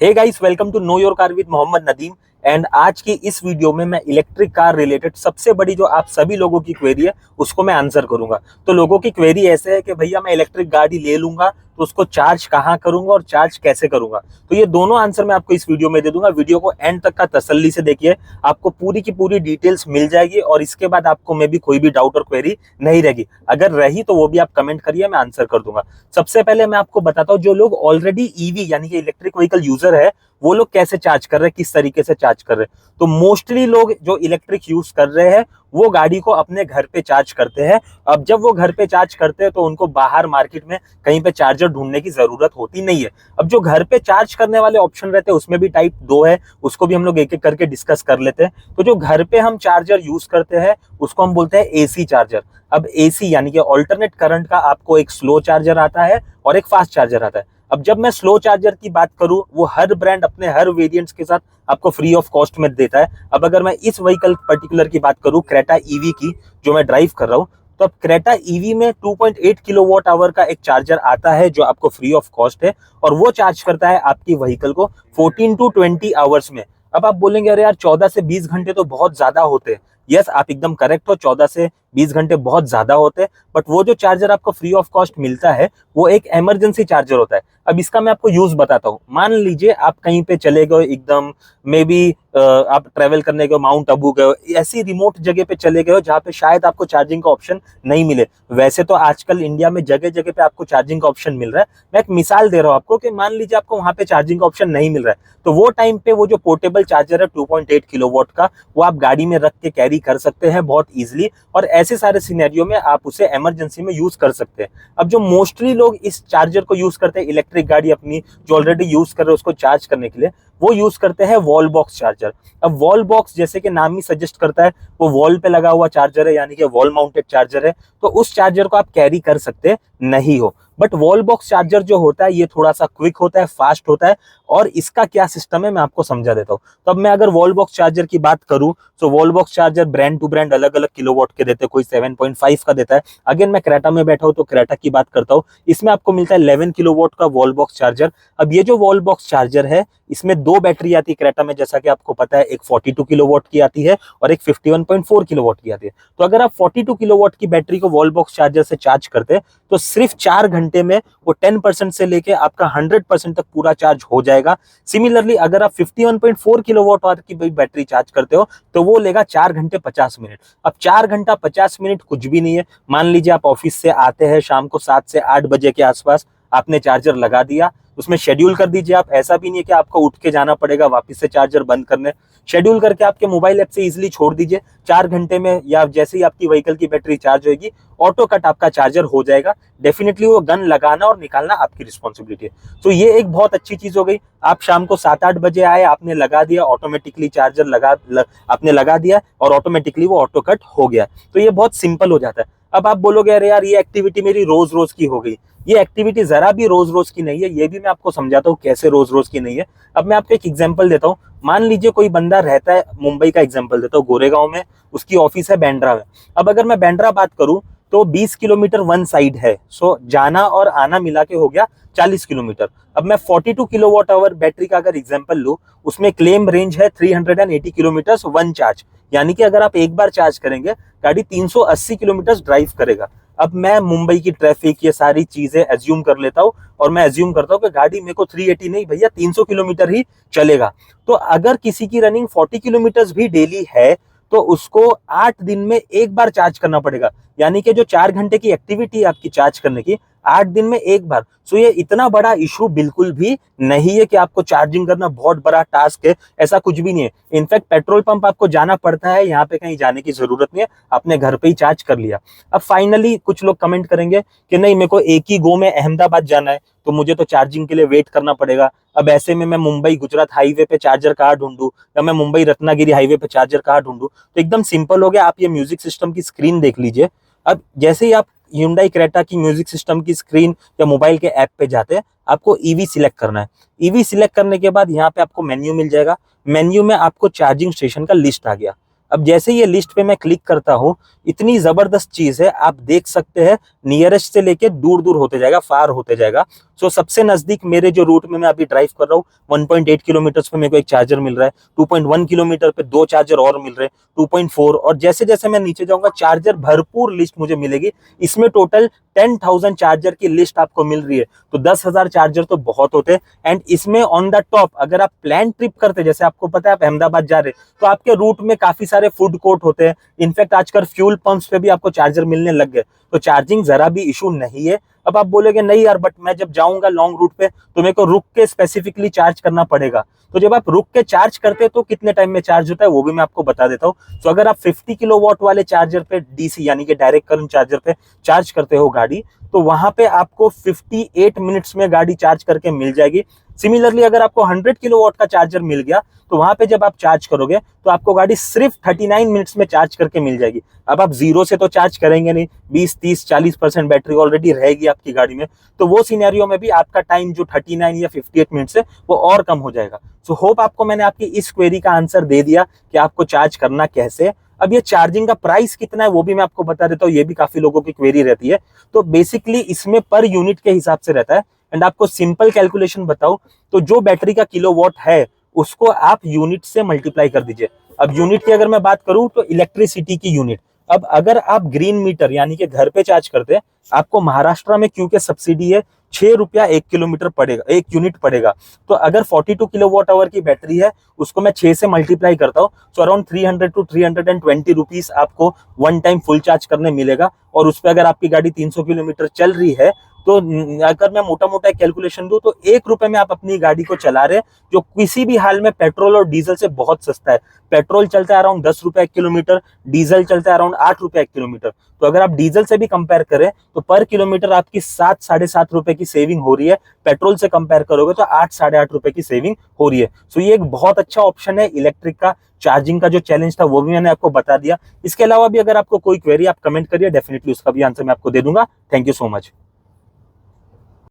Hey guys, welcome to know your car with Mohammad Nadeem. And आज की इस वीडियो में मैं इलेक्ट्रिक कार रिलेटेड सबसे बड़ी जो आप सभी लोगों की क्वेरी है उसको मैं आंसर करूंगा। तो लोगों की क्वेरी ऐसे है कि भैया मैं इलेक्ट्रिक गाड़ी ले लूंगा तो उसको चार्ज कहाँ करूंगा और चार्ज कैसे करूंगा। तो ये दोनों आंसर मैं आपको इस वीडियो में दे दूंगा। वीडियो को एंड तक का तसल्ली से देखिए, आपको पूरी की पूरी डिटेल्स मिल जाएगी और इसके बाद आपको मे भी कोई भी डाउट और क्वेरी नहीं रहेगी। अगर रही तो वो भी आप कमेंट करिए, मैं आंसर कर दूंगा। सबसे पहले मैं आपको बताता हूँ, जो लोग ऑलरेडी ईवी यानी कि इलेक्ट्रिक व्हीकल यूजर है वो लोग कैसे चार्ज कर रहे हैं, किस तरीके से चार्ज कर रहे हैं। तो मोस्टली लोग जो इलेक्ट्रिक यूज कर रहे हैं वो गाड़ी को अपने घर पे चार्ज करते हैं। अब जब वो घर पे चार्ज करते हैं तो उनको बाहर मार्केट में कहीं पे चार्जर ढूंढने की जरूरत होती नहीं है। अब जो घर पे चार्ज करने वाले ऑप्शन रहते हैं उसमें भी टाइप 2 है, उसको भी हम लोग एक एक करके डिस्कस कर लेते हैं। तो जो घर पे हम चार्जर यूज करते हैं उसको हम बोलते हैं एसी चार्जर। अब एसी यानी कि ऑल्टरनेट करंट का आपको एक स्लो चार्जर आता है और एक फास्ट चार्जर आता है। अब जब मैं स्लो चार्जर की बात करूं, वो हर ब्रांड अपने हर वेरिएंट्स के साथ आपको फ्री ऑफ कॉस्ट में देता है। अब अगर मैं इस व्हीकल पर्टिकुलर की बात करूं, क्रेटा ईवी की, जो मैं ड्राइव कर रहा हूं, तो अब क्रेटा ईवी में 2.8 किलोवाट आवर का एक चार्जर आता है जो आपको फ्री ऑफ कॉस्ट है और वो चार्ज करता है आपकी व्हीकल को 14 टू 20 आवर्स में। अब आप बोलेंगे अरे यार 14 से 20 घंटे तो बहुत ज्यादा होते हैं। यस, आप एकदम करेक्ट हो, 14 से 20 घंटे बहुत ज्यादा होते हैं। बट वो जो चार्जर आपको फ्री ऑफ कॉस्ट मिलता है वो एक इमरजेंसी चार्जर होता है। अब इसका मैं आपको यूज बताता हूँ। मान लीजिए आप कहीं पे चले गए, एकदम मे बी आप ट्रेवल करने गए, माउंट आबू गए, ऐसी रिमोट जगह पे चले गए जहाँ पे शायद आपको चार्जिंग का ऑप्शन नहीं मिले। वैसे तो आजकल इंडिया में जगह जगह पे आपको चार्जिंग का ऑप्शन मिल रहा है। मैं एक मिसाल दे रहा हूँ आपको कि मान लीजिए आपको वहां पे चार्जिंग का ऑप्शन नहीं मिल रहा है, तो वो टाइम पे वो जो पोर्टेबल चार्जर है 2.8 किलोवाट का, वो आप गाड़ी में रख के कैरी कर सकते हैं बहुत इजीली। और ऐसे सारे सिनेरियो में आप उसे इमरजेंसी में यूज कर सकते हैं। अब जो मोस्टली लोग इस चार्जर को यूज करते हैं, इलेक्ट्रिक गाड़ी अपनी जो ऑलरेडी यूज कर रहे हैं उसको चार्ज करने के लिए, वो यूज करते हैं वॉल बॉक्स चार्जर। अब वॉल बॉक्स जैसे कि नाम ही सजेस्ट करता है, वो वॉल पे लगा हुआ चार्जर है, यानी कि वॉल माउंटेड चार्जर है। तो उस चार्जर को आप कैरी कर सकते नहीं हो। बट वॉल बॉक्स चार्जर जो होता है ये थोड़ा सा क्विक होता है, फास्ट होता है। और इसका क्या सिस्टम है मैं आपको समझा देता हूँ। तो अब मैं अगर वॉल बॉक्स चार्जर की बात करूं, तो wall box charger brand to brand अलग अलग किलोवाट के देते हैं। कोई 7.5 का देता है। अगेन मैं क्रेटा में बैठा हूं तो क्रेटा की बात करता हूँ, इसमें आपको मिलता है 11 किलोवाट का वॉल बॉक्स चार्जर। अब ये जो वॉल बॉक्स चार्जर है इसमें दो बैटरी आती है क्रेटा में, जैसा कि आपको पता है। एक 42 किलोवाट की आती है और एक 51.4 किलोवाट की आती है। तो अगर आप 42 किलोवाट की बैटरी को वॉल बॉक्स चार्जर से चार्ज करते हैं तो सिर्फ 4 घंटे में वो 10% से लेके आपका 100% तक पूरा चार्ज हो जाएगा। सिमिलरली अगर आप 51.4 किलोवाट आवर की बैटरी चार्ज करते हो तो वो लेगा 4 घंटे 50 मिनट। अब 4 घंटा 50 मिनट कुछ भी नहीं है। मान लीजिए आप ऑफिस से आते हैं शाम को 7 से 8 बजे के आसपास, आपने चार्जर लगा दिया, उसमें शेड्यूल कर दीजिए आप। ऐसा भी नहीं है कि आपको उठ के जाना पड़ेगा वापस से चार्जर बंद करने। शेड्यूल करके आपके मोबाइल ऐप से इजीली छोड़ दीजिए। 4 घंटे में या जैसे ही आपकी व्हीकल की बैटरी चार्ज होगी, ऑटो कट आपका चार्जर हो जाएगा। डेफिनेटली वो गन लगाना और निकालना आपकी रिस्पॉन्सिबिलिटी है। तो ये एक बहुत अच्छी चीज हो गई। आप शाम को 7-8 बजे आए, आपने लगा दिया, ऑटोमेटिकली चार्जर आपने लगा दिया और ऑटोमेटिकली वो ऑटो कट हो गया। तो ये बहुत सिंपल हो जाता है। अब आप बोलोगे अरे यार ये एक्टिविटी मेरी रोज रोज की हो गई। ये एक्टिविटी जरा भी रोज रोज की नहीं है। ये भी मैं आपको समझाता हूँ कैसे रोज रोज की नहीं है। अब मैं आपको एक एग्जांपल देता हूँ। मान लीजिए कोई बंदा रहता है, मुंबई का एग्जांपल देता हूँ, गोरेगांव में, उसकी ऑफिस है बांद्रा में। अब अगर मैं बांद्रा बात करूं तो 20 किलोमीटर वन साइड है। सो जाना और आना मिला के हो गया 40 किलोमीटर। अब मैं 42 किलोवाट आवर बैटरी का अगर एग्जांपल लूं, उसमें क्लेम रेंज है 380 किलोमीटर वन चार्ज। यानी कि अगर आप एक बार चार्ज करेंगे गाड़ी 380 किलोमीटर ड्राइव करेगा। अब मैं मुंबई की ट्रैफिक, ये सारी चीजें एज्यूम कर लेता हूँ और मैं एज्यूम करता हूँ कि गाड़ी मेरे को 380 नहीं भैया 300 किलोमीटर ही चलेगा। तो अगर किसी की रनिंग 40 किलोमीटर भी डेली है तो उसको 8 दिन में एक बार चार्ज करना पड़ेगा। यानी कि जो 4 घंटे की एक्टिविटी है आपकी चार्ज करने की, 8 दिन में एक बार। सो ये इतना बड़ा इशू बिल्कुल भी नहीं है कि आपको चार्जिंग करना बहुत बड़ा टास्क है। ऐसा कुछ भी नहीं है। इनफैक्ट पेट्रोल पंप आपको जाना पड़ता है, यहाँ पे कहीं जाने की जरूरत नहीं है, आपने घर पे ही चार्ज कर लिया। अब फाइनली कुछ लोग कमेंट करेंगे कि नहीं मेरे को एक ही गो में अहमदाबाद जाना है तो मुझे तो चार्जिंग के लिए वेट करना पड़ेगा। अब ऐसे में मैं मुंबई गुजरात हाईवे पे चार्जर कहाँ ढूंढूं, या मैं मुंबई रत्नागिरी हाईवे पे चार्जर कहाँ ढूंढूं। तो एकदम सिंपल हो गया। आप ये म्यूजिक सिस्टम की स्क्रीन देख लीजिए। अब जैसे ही आप Hyundai क्रेटा की म्यूजिक सिस्टम की स्क्रीन या मोबाइल के ऐप पे जाते हैं, आपको ईवी सिलेक्ट करना है। ईवी सिलेक्ट करने के बाद यहाँ पे आपको मेन्यू मिल जाएगा। मेन्यू में आपको चार्जिंग स्टेशन का लिस्ट आ गया। अब जैसे ये लिस्ट पे मैं क्लिक करता हूँ, इतनी जबरदस्त चीज है, आप देख सकते हैं नियरेस्ट से लेके दूर दूर होते जाएगा, फार होते जाएगा। सो सबसे नजदीक मेरे जो रूट में मैं अभी ड्राइव कर रहा हूँ 1.8 किलोमीटर पे मेरे को एक चार्जर मिल रहा है, 2.1 किलोमीटर पे 2 चार्जर और मिल रहे हैं, 2.4, और जैसे जैसे मैं नीचे जाऊंगा चार्जर भरपूर लिस्ट मुझे मिलेगी। इसमें टोटल 10,000 चार्जर की लिस्ट आपको मिल रही है, तो 10,000 चार्जर तो बहुत होते हैं। एंड इसमें ऑन द टॉप अगर आप प्लान ट्रिप करते, जैसे आपको पता है आप अहमदाबाद जा रहे, तो आपके रूट में काफी सारे फूड कोर्ट होते हैं। इनफैक्ट आजकल फ्यूल पंप्स पे भी आपको चार्जर मिलने लग गए, तो चार्जिंग जरा भी इशू नहीं है। अब आप बोलोगे नहीं यार, बट मैं जब जाऊंगा लॉन्ग रूट पे तो मेरे को रुक के स्पेसिफिकली चार्ज करना पड़ेगा। तो जब आप रुक के चार्ज करते हैं तो कितने टाइम में चार्ज होता है वो भी मैं आपको बता देता हूँ। तो अगर आप 50 किलोवाट वाले चार्जर पे डीसी यानी कि डायरेक्ट करंट चार्जर पे चार्ज करते हो गाड़ी, तो वहां पे आपको 58 मिनट्स में गाड़ी चार्ज करके मिल जाएगी। सिमिलरली अगर आपको 100 किलोवाट का चार्जर मिल गया तो वहां पे जब आप चार्ज करोगे तो आपको गाड़ी सिर्फ 39 मिनट्स में चार्ज करके मिल जाएगी। अब आप जीरो से तो चार्ज करेंगे नहीं, 20, 30, 40% बैटरी ऑलरेडी रहेगी आपकी गाड़ी में, तो वो सिनेरियो में भी आपका टाइम जो 39 या 58 मिनट्स है वो और कम हो जाएगा। सो होप आपको मैंने आपकी इस क्वेरी का आंसर दे दिया कि आपको चार्ज करना कैसे। अब ये चार्जिंग का प्राइस कितना है वो भी मैं आपको बता देता हूँ, ये भी काफी लोगों की क्वेरी रहती है। तो बेसिकली इसमें पर यूनिट के हिसाब से रहता है। एंड आपको सिंपल कैलकुलेशन बताऊं तो जो बैटरी का किलोवाट है उसको आप यूनिट से मल्टीप्लाई कर दीजिए। अब यूनिट की अगर मैं बात करूं तो इलेक्ट्रिसिटी की यूनिट, अब अगर आप ग्रीन मीटर यानी कि घर पे चार्ज करते हैं, आपको महाराष्ट्र में क्योंकि सब्सिडी है 6 रुपया 1 किलोमीटर पड़ेगा, 1 यूनिट पड़ेगा। तो अगर 42 किलोवाट आवर की बैटरी है उसको मैं 6 से मल्टीप्लाई करता हूँ, तो अराउंड 300 टू 320 रुपीज आपको वन टाइम फुल चार्ज करने मिलेगा। और उस पर अगर आपकी गाड़ी 300 किलोमीटर चल रही है तो अगर मैं मोटा मोटा कैलकुलेशन दूं तो 1 रुपए में आप अपनी गाड़ी को चला रहे हैं, जो किसी भी हाल में पेट्रोल और डीजल से बहुत सस्ता है। पेट्रोल चलता है अराउंड 10 रुपए 1 किलोमीटर, डीजल चलता है अराउंड 8 रुपए 1 किलोमीटर। तो अगर आप डीजल से भी कंपेयर करें तो पर किलोमीटर आपकी 7 साढ़े 7 रुपए की सेविंग हो रही है। पेट्रोल से कंपेयर करोगे तो 8 साढ़े 8 रुपए की सेविंग हो रही है। सो ये एक बहुत अच्छा ऑप्शन है इलेक्ट्रिक का। चार्जिंग का जो चैलेंज था वो भी मैंने आपको बता दिया। इसके अलावा भी अगर आपको कोई क्वेरी आप कमेंट करिए, डेफिनेटली उसका भी आंसर मैं आपको दे दूंगा। Thank you so much.